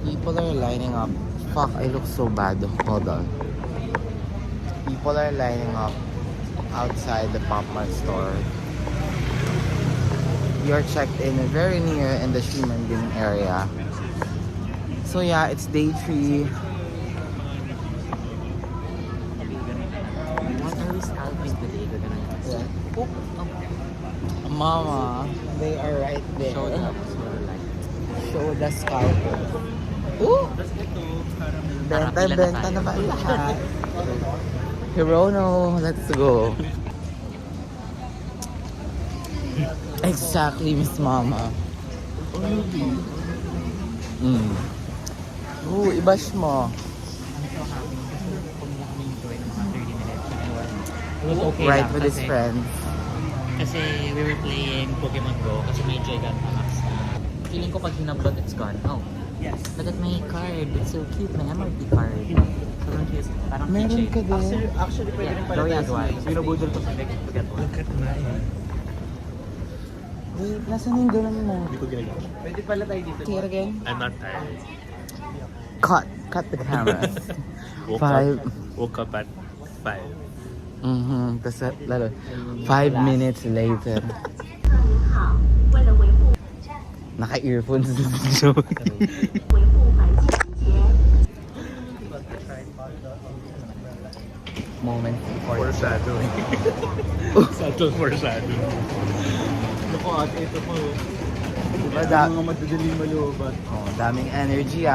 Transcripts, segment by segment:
People are lining up. Fuck, I look so bad. Hold on. People are lining up outside the Pop Mart store. We are checked in very near in the Shimanding area. So yeah, it's day 3. Mama, they are right there. Show the scalpel. Ooh! Benta na ba lahat? Hirono, let's go. Exactly, Miss Mama. Ooh, ibash mo. It was okay Right lang, with his friends. Kasi we were playing Pokemon Go kasi may Gigantamax. Feeling ko pag hinablot, it's gone. Oh, yes. Look at my card. It's so cute. My MRP card. Sobrang cute. Parang Meron ka din. Actually, pwede rin pala Loyal tayo. one. Binubudol ko sa next to get one. Look at mine. Wait, nasan yung ganun mo? Hindi ko ginagawa. Pwede pala tayo dito. Say it again. I'm not tired. Cut the camera. Woke up at 5. Tapos lalo, 5 minutes later. Naka-earphones na si Joey. Moment for Foreshadowing. Subtle foreshadowing. Ako ate, ito po. Diba Mga madadaling malooban. Oh, daming energy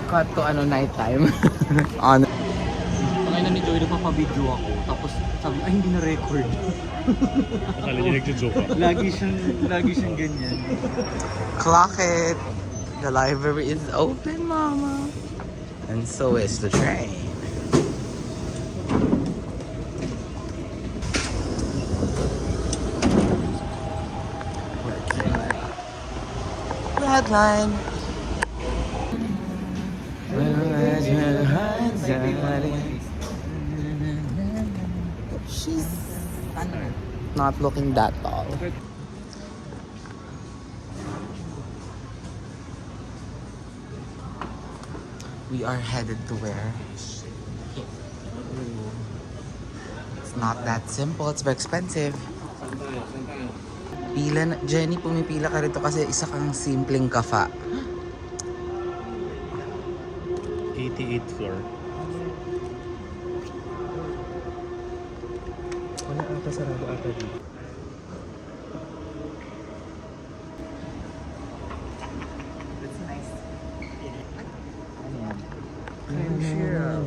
Cut to nighttime. On. Ngayon na ni Joey, nagpapabidyo ako. Tapos sabi, ay hindi na-record. Akala niya nagjo-joke ako. Lagi siyang ganyan. Clock it. The library is open, Mama. And so is the train. Red line. She's not looking that tall. We are headed to where? It's not that simple. It's very expensive. Jenny, pumipila ka rito kasi isa kang simpleng kafa. 88th floor. Wala ata, sarado ata dito. It's nice. I'm sure.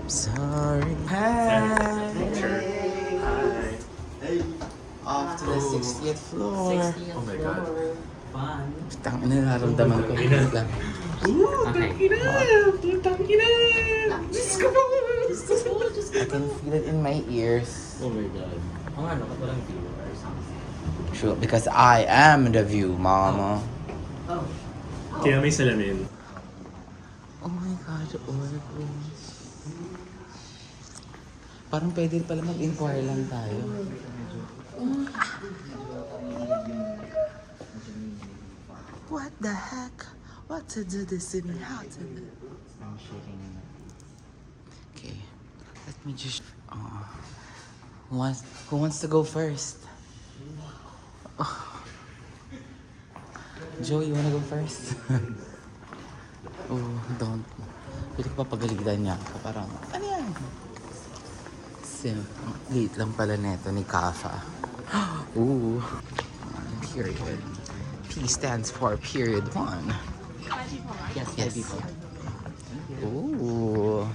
Sorry. Hi. Off to the 60th floor. 60th Oh my God. Fun. Tang nararamdaman ko. Wait lang. Okay. I can feel it in my ears. Oh my God. Oh ano, ba't walang view or something? True, because I am the view, Mama. Oh. Kaya may salamin. Oh my God, oracles. Parang pwede pala mag-inquire lang tayo. What the heck? What to do this in how to do? I'm shaking. Okay, let me just. Who wants to go first? Joe, you wanna go first? Oh, don't. Pwede ko papagaligdan niya ako. Parang, ano yan? Late lang pala neto ni Kafa. Ooh. Period. P stands for period 1. Yes, Yes. 5 people. Ooh.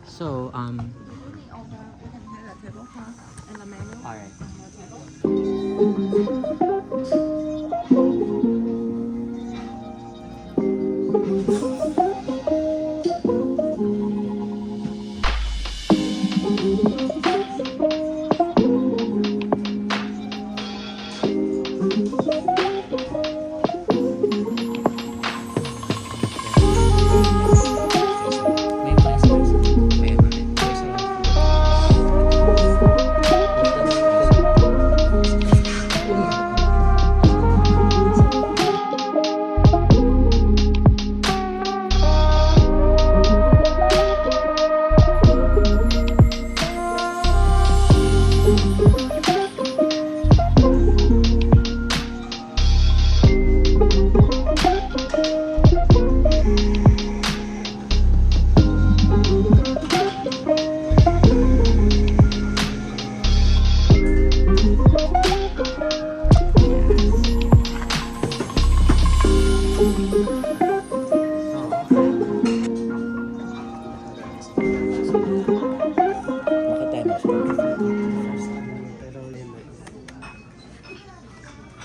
So, alright. May mga espresso.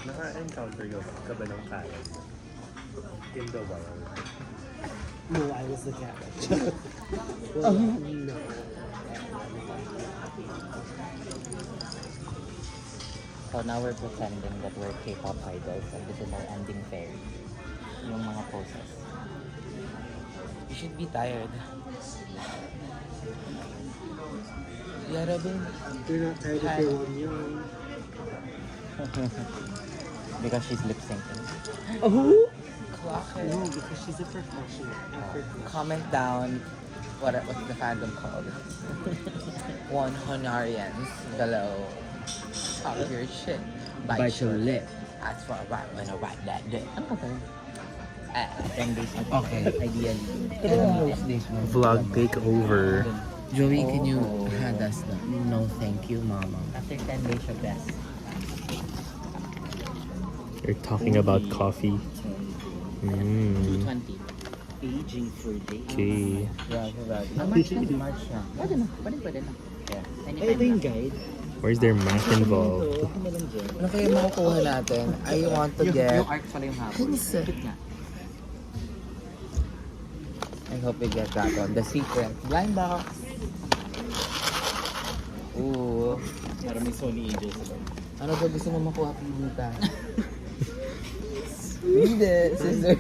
Naka-encounter ka ba ng kalat in the wild? No, I was the cat. No. So now we're pretending that we're K-pop idols and this is our ending fairy. Yung mga poses. You should be tired. Yeah, Robin. You're not tired of your one young. Because she's lip syncing. Oh? Clock it. No, because she's a professional. Comment down what's the fandom called. One Honorians below. Talk your shit. Bite your lip. Ask for a right when I write that dick. Ano ba? 10 days. Okay. Ideally. Vlog takeover. Joey, can you hand us the no thank you, mama? After 10 days of best. You're talking about coffee. 220. Aging for days. Okay. March na. Pwede na. Yeah. Ay, ito yung guide. Where's their math involved? Ano kaya makukuha natin? I want to get... Yung art pala yung hapon. Pinsa. Cute nga. I hope we get that one. The secret. Blind box. Ooh. Para may Sony Angels. Ano ba gusto mo makuha, Pinita? Read it, sister.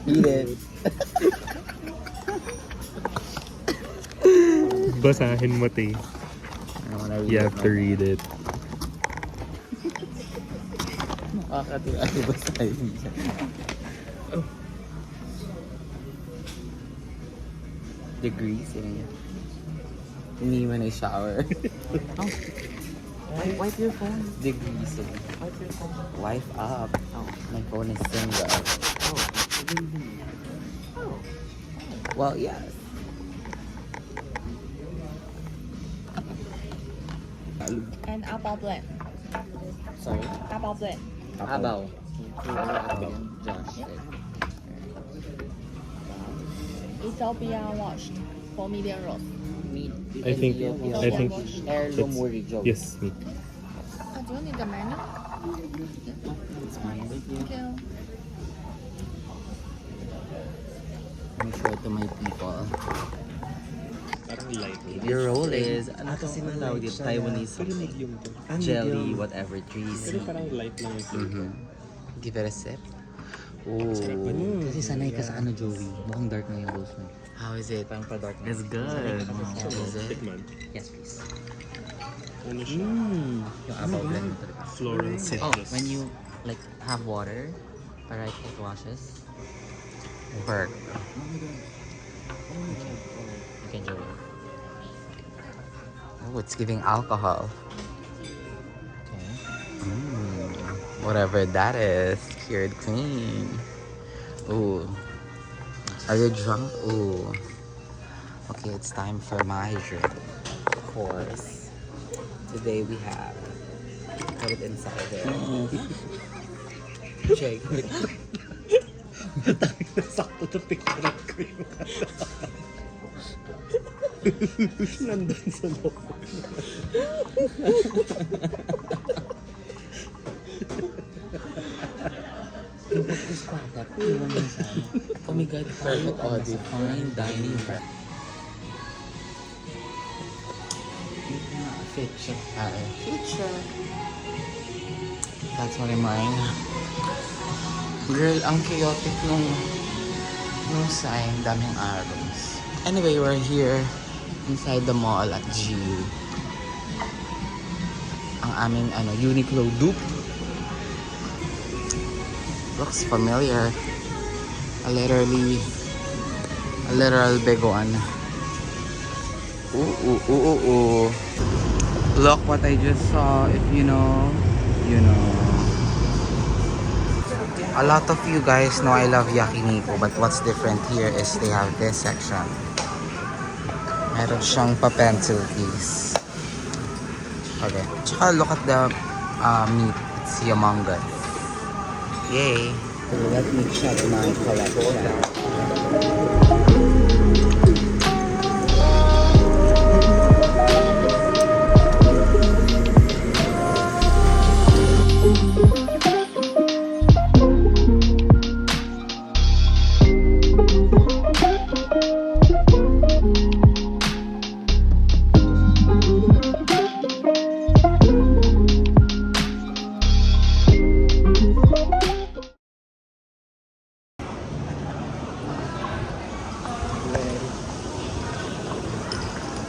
Read it. Basahin mo, te. I wanna read You have to read it. Makakatiwa ba sa'yo niya? Degrees, yun yun. Iniwan na shower. Wipe your phone. Degrees, yun. Wipe your phone. Life up. Oh. My phone is single. Well, yes. And apple blend. Sorry? Apple blend. Abaw. Josh. Ethiopia washed for medium roast. I think. Heirloom worry joke. Yes, me. Do you need the menu? It's fine. Thank you. Let me show it to my people. Parang light. Your role is, ano kasi nang tawag dito? Taiwanese Medium to. jelly, whatever, trees. Pero parang light lang yung flavor. Give it a sip. Ooh. Kasi sanay ka sa ano, Joey. Mukhang dark na yung rose mo. How is it? Parang pa-dark na. It's good. Is it? Tikman. Yes, please. Ano siya? Yung apple blend mo talaga. Floral Oh, citrus. when you like have water, para it washes, Work. you can Joey. Oh, it's giving alcohol. Okay. Whatever that is. Cured clean. Ooh. Are you drunk? Ooh. Okay, it's time for my drink. Of course. Today we have. Put it inside there. Check. Sakto to picture ko yung nandun sa loob. Oh my god, perfect audio. Fine dining. Feature. Feature. That's what I'm eyeing. Girl, ang chaotic nung sign, daming arrows. Anyway, we're here inside the mall at GU. Ang aming Uniqlo dupe. Looks familiar. A literal big one. Ooh. Look what I just saw. If you know, you know. A lot of you guys know I love yakiniku, but what's different here is they have this section. Meron siyang pa-pencil case. Okay. Tsaka look at the meat. It's humongous. Yay! So let me check my collection.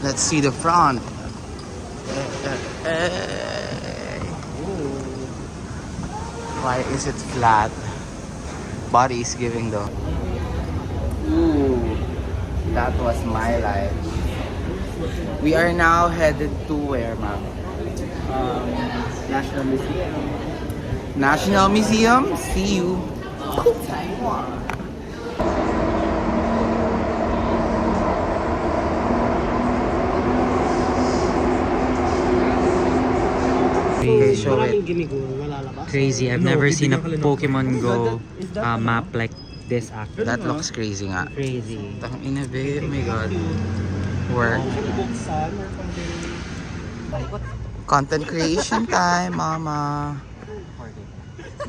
Let's see the front. Why is it flat? Body is giving though. Ooh, that was my life. We are now headed to where, ma'am? National Museum. National Museum. See you. Taiwan. Okay, show it. Crazy. I've never seen a Pokemon Go map like this actually. That looks crazy nga. Crazy. Tang ina be, oh my god. Work. Content creation time, mama.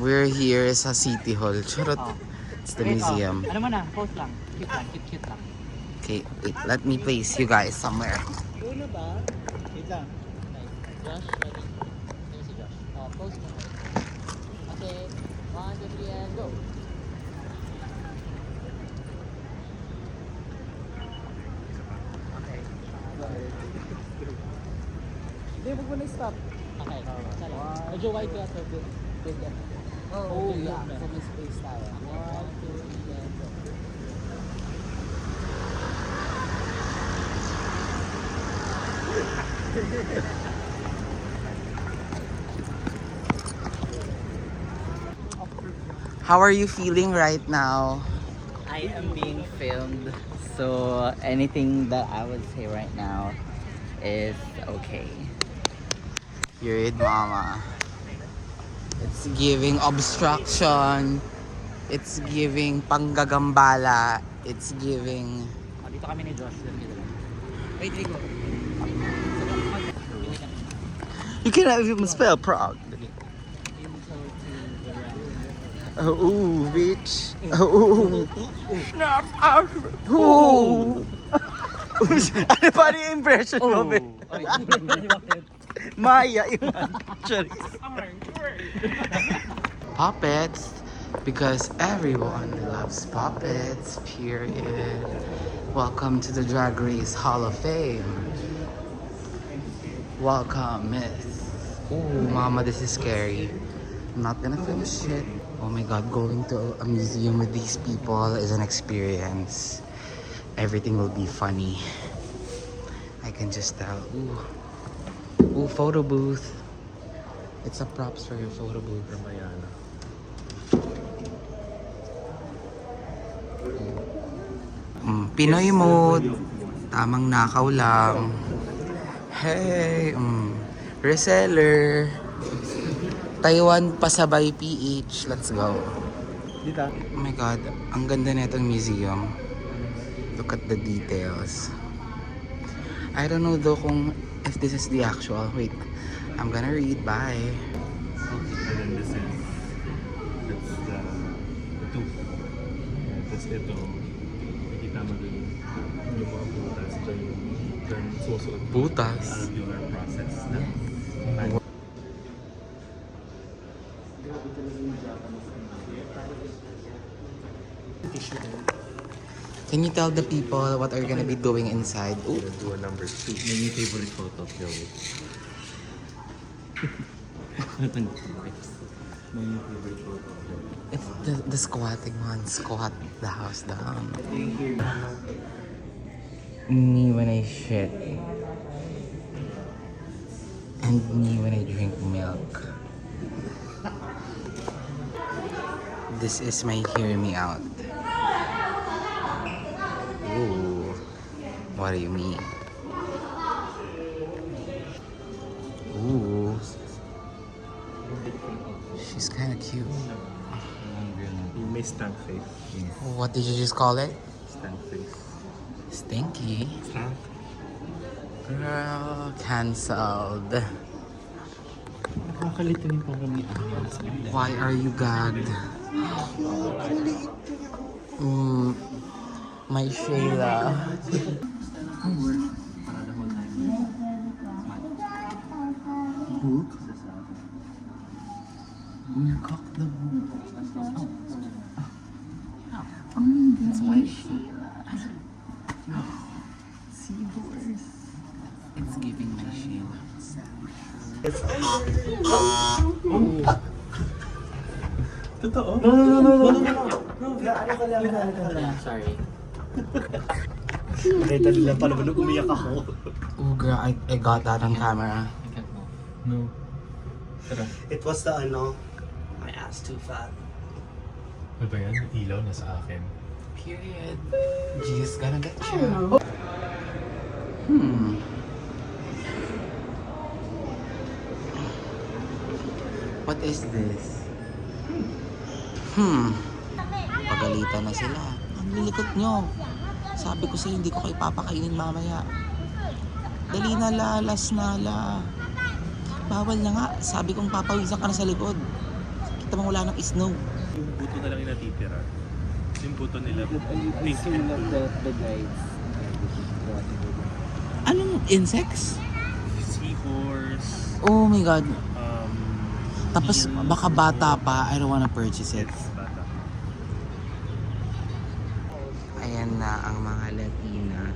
We're here sa City Hall. Charot. It's the museum. Ano mo na? Post lang. Cute lang. Cute lang. Okay, wait, let me place you guys somewhere. Uno ba? Wait lang. Josh, ready? Here si Josh. Post mo. Okay. 1, 2, 3, and go. Hindi, wag mo na stop. Okay. Sala. Medyo wide ka so big. Big yan. Oh, yeah. So may space tayo. 1, 2, 3, and go. How are you feeling right now? I am being filmed, so anything that I would say right now is okay. Period, mama. It's giving obstruction. It's giving panggagambala. It's giving... Oh, dito kami ni Josh. Wait, go. You cannot even spell Prague. Oh, ooh, bitch. Oh, ooh. Snap out. Ooh. Ano pa rin yung impression mo, be? Maya, yung puppets. Because everyone loves puppets, period. Welcome to the Drag Race Hall of Fame. Welcome, Miss. Ooh, mama, this is scary. I'm not gonna film shit. Oh my god, going to a museum with these people is an experience. Everything will be funny. I can just tell. Ooh. Ooh, photo booth. It's a props for your photo booth. Pinoy mode. Tamang nakaw lang. Hey, reseller. Taiwan pasabay PH. Let's go. Dito. Oh my god, ang ganda nitong museum. Look at the details. I don't know though kung if this is the actual. Wait, I'm gonna read. Bye. And then this is, that's the tooth. Tapos ito, nakikita mo din yung mga butas dyan susunod. Butas? Alveolar process na. Can you tell the people what are you gonna be doing inside? Ooh. Do a number 2. May yung favorite photo of Joey. May yung favorite photo of Joey. It's the squatting one. Squat the house down. Me when I shit. And me when I drink milk. This is my hear me out. Ooh. What do you mean? Ooh. She's kind of cute. Yung may stank face. What did you just call it? Stank face. Stinky. Stank? Girl, cancelled. Nakakalito rin pa kami. Why are you gagged? My Shayla. That's my Shayla. Seahorse. It's giving my Shayla. Totoo? Sorry. Nakita nila pa naman nung umiyak ako. Oh girl, I got that on camera. No. Tara. It was the ano, my ass too fat. Ano ba yan? Ilaw na sa akin. Period. Jesus gonna get you. What is this? Pagalitan na sila. Ang lilikot nyo. Sabi ko sa'yo, hindi ko kayo papakainin mamaya. Dali na la, last na la. Bawal na nga. Sabi kong papawisan ka na sa likod. Kita mo wala ng snow. Yung buto na lang yung natitira. Yung buto nila. Pink and blue. The guys. Anong insects? Seahorse. Oh my god. Tapos Eel. baka bata pa. I don't wanna purchase it. Bata. Ayan na ang mga Latina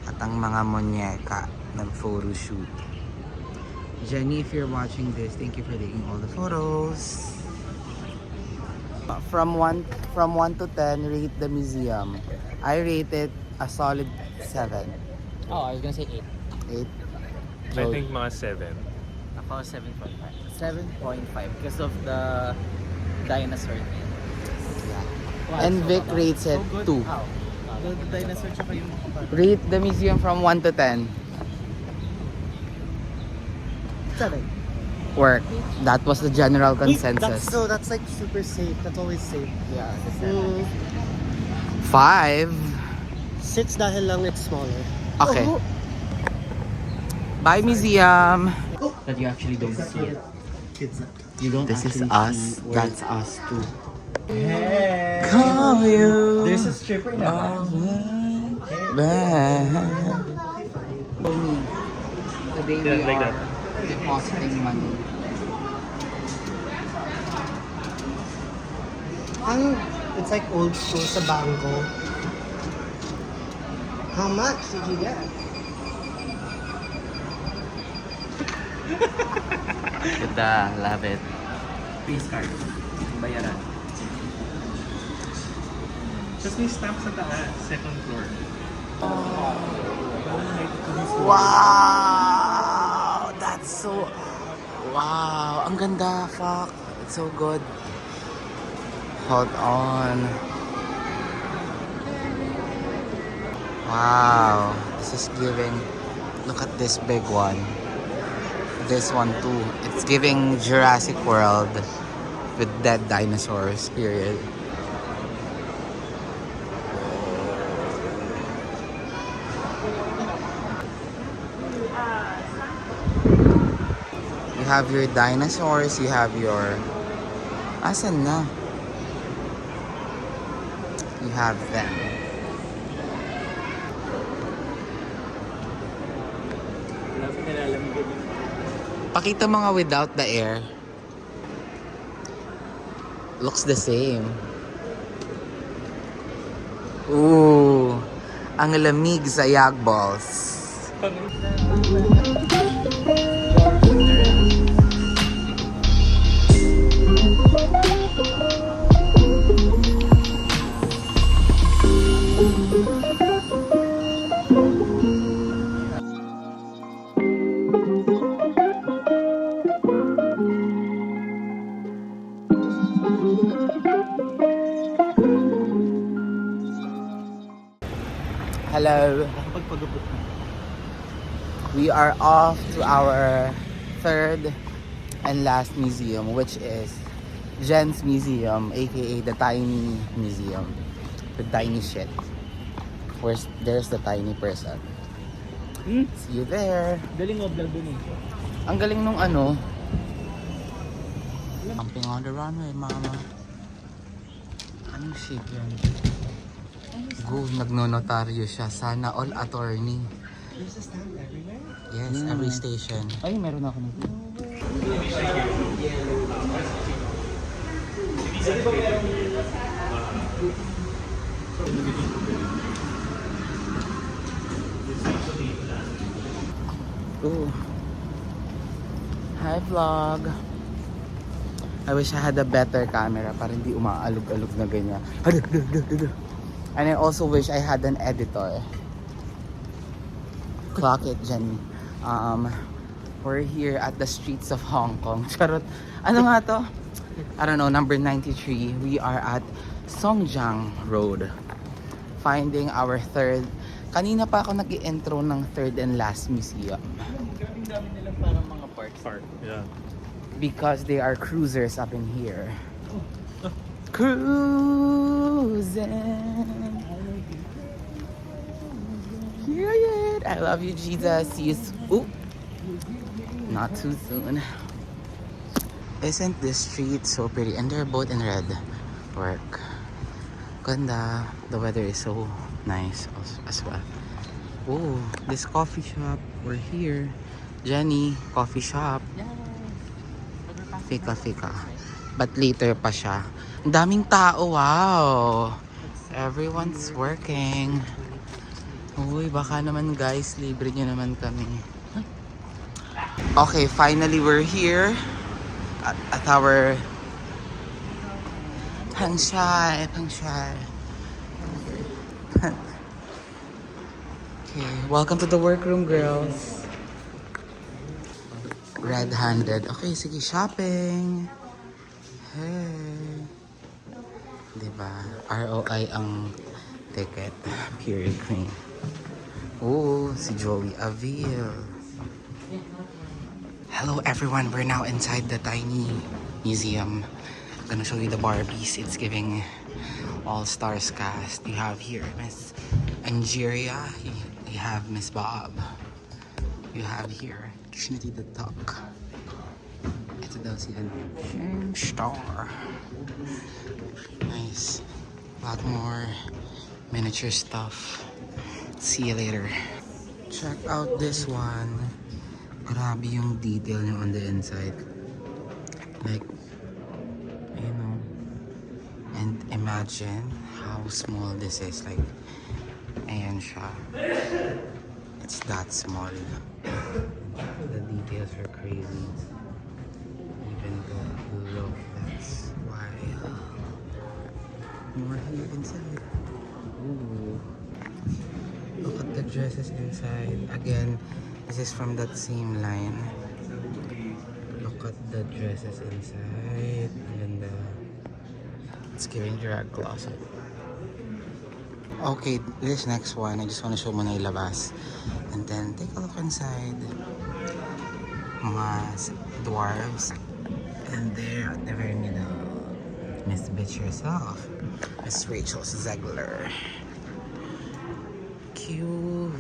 at ang mga monyeka ng photo shoot. Jenny, if you're watching this, thank you for taking all the photos. From 1 to 10, rate the museum. I rate it a solid 7. Oh, I was gonna say 8. 8. I think mga 7. Ako 7.5. 7.5 because of the dinosaur thing. And Vic rates it 2. The dinosaur tsaka yung mga Rate the museum from 1 to 10. 7. Work. That was the general consensus. That's like super safe. That's always safe. Yeah, the 5. 7. 6 dahil lang it's smaller. Okay. Bye, museum. But you actually don't see it. Kids. You don't This is actually us. see where That's us too. Hey! Call you. There's a stripper na. Today we Yeah, like are that. depositing money. It's like old school sa bangko. How much did you get? Ganda, love it. Face card. Bayaran. Tapos may stamp sa taas. Second floor. Wow! That's so... Wow! Ang ganda, fuck. It's so good. Hold on. Wow! This is giving... Look at this big one. This one too. It's giving Jurassic World with dead dinosaurs, period. You have your dinosaurs, you have your... Asan na? You have them. Pakita mo nga without the air. Looks the same. Ooh, ang lamig sa yak balls. Hello. Nakapagpagupot na. We are off to our third and last museum, which is Jen's Museum, aka the Tiny Museum. The tiny shit. There's the tiny person. See you there. Galing mo vlog dun eh. Ang galing nung ano. Jumping on the runway, mama. Anong shit yan? Go, nagnonotaryo siya. Sana all attorney. There's a stamp everywhere. Yes, every station. Ay, meron ako nito. Ooh. Hi vlog. I wish I had a better camera para hindi umaalog-alog na ganyan. And I also wish I had an editor. Clock it, Jenny. We're here at the streets of Hong Kong. Charot. Ano nga to? I don't know, number 93. We are at Songjiang Road. Finding our third. Kanina pa ako nag-i-intro ng third and last museum. Dami nilang parang mga parks. Park, yeah. Because they are cruisers up in here. Cruising. Period. I love you, Jesus. See you soon. Not too soon. Isn't this street so pretty? And they're both in red. Work. Ganda. The weather is so nice as well. Oh, this coffee shop. We're here. Jenny, coffee shop. Fika. But later pa siya. Ang daming tao, wow. Everyone's working. Uy, baka naman guys, libre nyo naman kami. Okay, finally we're here at our Pangshay. Okay, welcome to the workroom, girls. Red-handed. Okay, sige, shopping. Hey. Diba? ROI ang ticket. Period queen. Oh, si Joey Avil. Hello everyone, we're now inside the Tiny Museum. I'm gonna show you the Barbies. It's giving All Stars cast. You have here Miss Angeria. You have Miss Bob. You have here Trinity the Duck. Ito daw si Star. Nice. A lot more miniature stuff. See you later. Check out this one. Grabe yung detail niya on the inside. Like, you know. And imagine how small this is. Like, ayan siya. It's that small. The details are crazy. Even though, look, that's why. More here inside. Ooh. Look at the dresses inside. Again, this is from that same line. Look at the dresses inside. And it's giving drag closet. Okay, this next one, I just want to show mo na ilabas. And then take a look inside. Mga dwarves. And there at the very middle, Miss Bitch herself, Miss Rachel Zegler. Cute.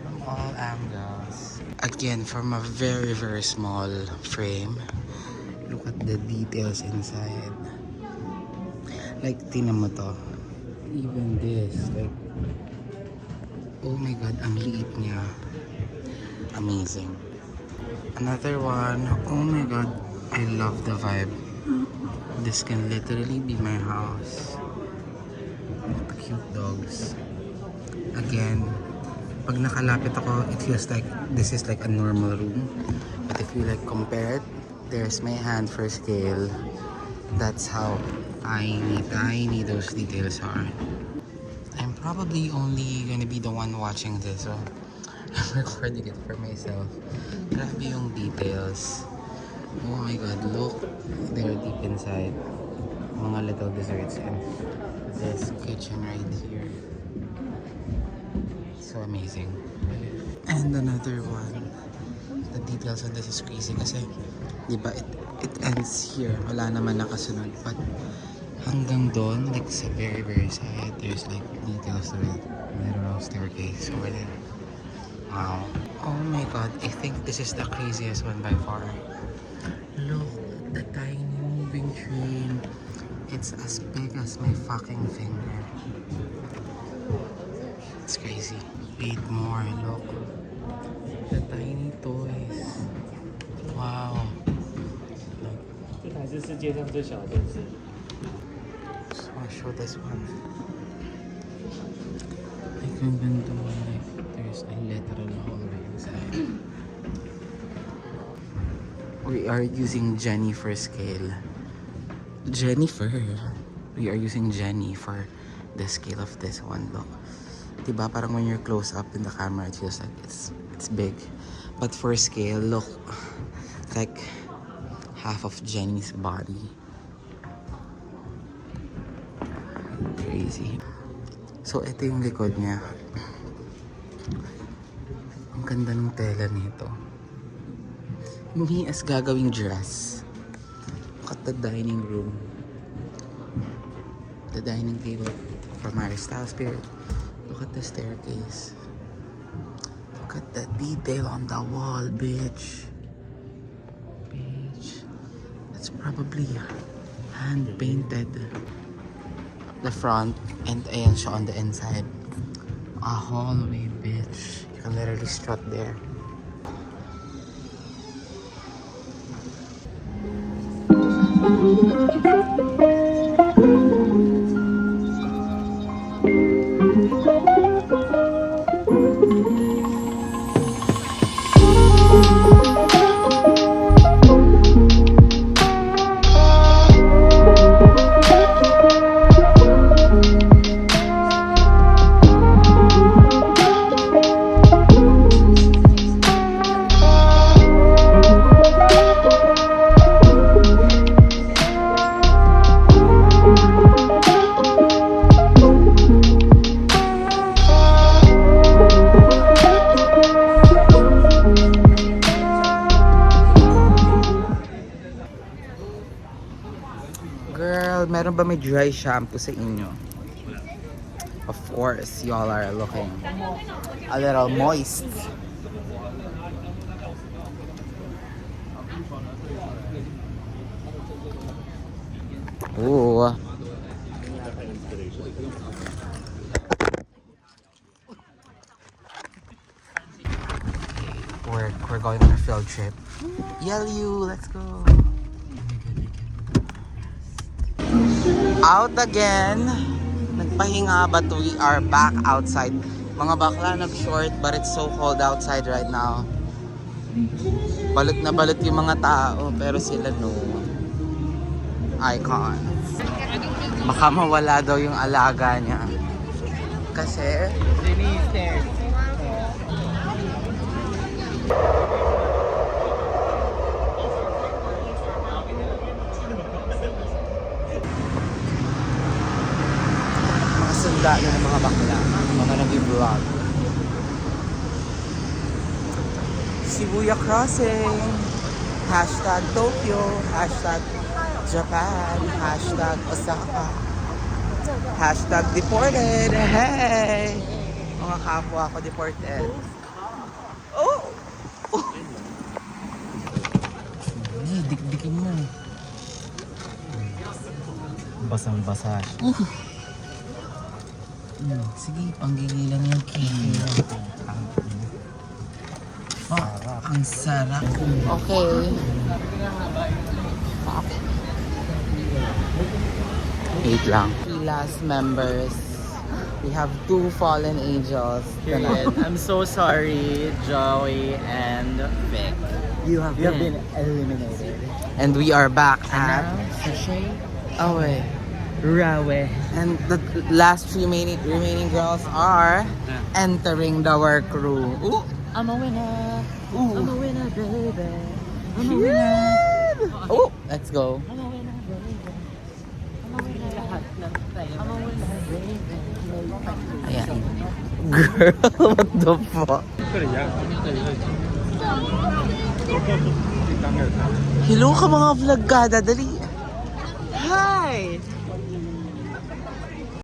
From all angles. Again, from a very, very small frame. Look at the details inside. Like, tingnan mo to. Even this, like, oh my god, ang liit niya. Amazing. Another one, oh my god, I love the vibe. This can literally be my house. Cute dogs. Again, pag nakalapit ako, it feels like this is like a normal room. But if you like compare it, there's my hand for scale. That's how tiny those details are. I'm probably only gonna be the one watching this, so I'm recording it for myself. Grabe yung details. Oh my god, look. They're deep inside. mga little desserts and this kitchen right here. So amazing. And another one. The details on this is crazy kasi di ba it ends here. Wala naman nakasunod. But hanggang doon, like sa very side, there's like details to it. Literal staircase over there. Wow. Oh my god, I think this is the craziest one by far. Look, the tiny moving train. It's as big as my fucking finger. It's crazy. Wait more, look. The tiny toys. Wow. Look. 这台是世界上最小的电视。 Just wanna show this one. Like, ang ganda mo, like, there's a literal hallway inside. We are using Jenny for scale. Jennifer. We are using Jenny for the scale of this one. Look. Diba, parang when you're close up in the camera, it feels like it's big. But for scale, look. It's like half of Jenny's body. Crazy. So, ito yung likod niya. Ang ganda ng tela nito. Hindi as gagawing dress. Look at the dining room. The dining table from Harry Styles period. Look at the staircase. Look at the detail on the wall, bitch. Bitch. That's probably hand-painted. The front, and ayan siya on the inside. A hallway, bitch. You can literally strut there. Girl, meron ba may dry shampoo sa inyo? Of course, y'all are looking a little moist. Ooh. We're going on a field trip. Yell you, let's go. Out again. Nagpahinga but we are back outside. Mga bakla nag-short but it's so cold outside right now. Balot na balot yung mga tao pero sila no. Icons. Baka mawala daw yung alaga niya. Kasi Jenny is there. sundalo ng mga bakla, mga nag-vlog. Shibuya Crossing, hashtag Tokyo, hashtag Japan, hashtag Osaka, hashtag deported. Hey! Mga kapwa ko deported. Oh! Dikdikin mo. Basang-basa. Sige, panggigilan yung cake. Oh, ang sarap. Okay. Wait lang. Three last members. We have 2 fallen angels tonight. I'm so sorry, Joey and Vic. You have been eliminated. And we are back at Sachet Awe. Rawe. And the last 3 remaining girls are entering the workroom. Ooh! I'm a winner. Ooh! I'm a winner, baby. I'm a Cute! winner. Oh! Let's go. I'm a winner, baby. I'm a Ayan. Girl, what the fuck? Hello ka mga vlogada, dali. Hi!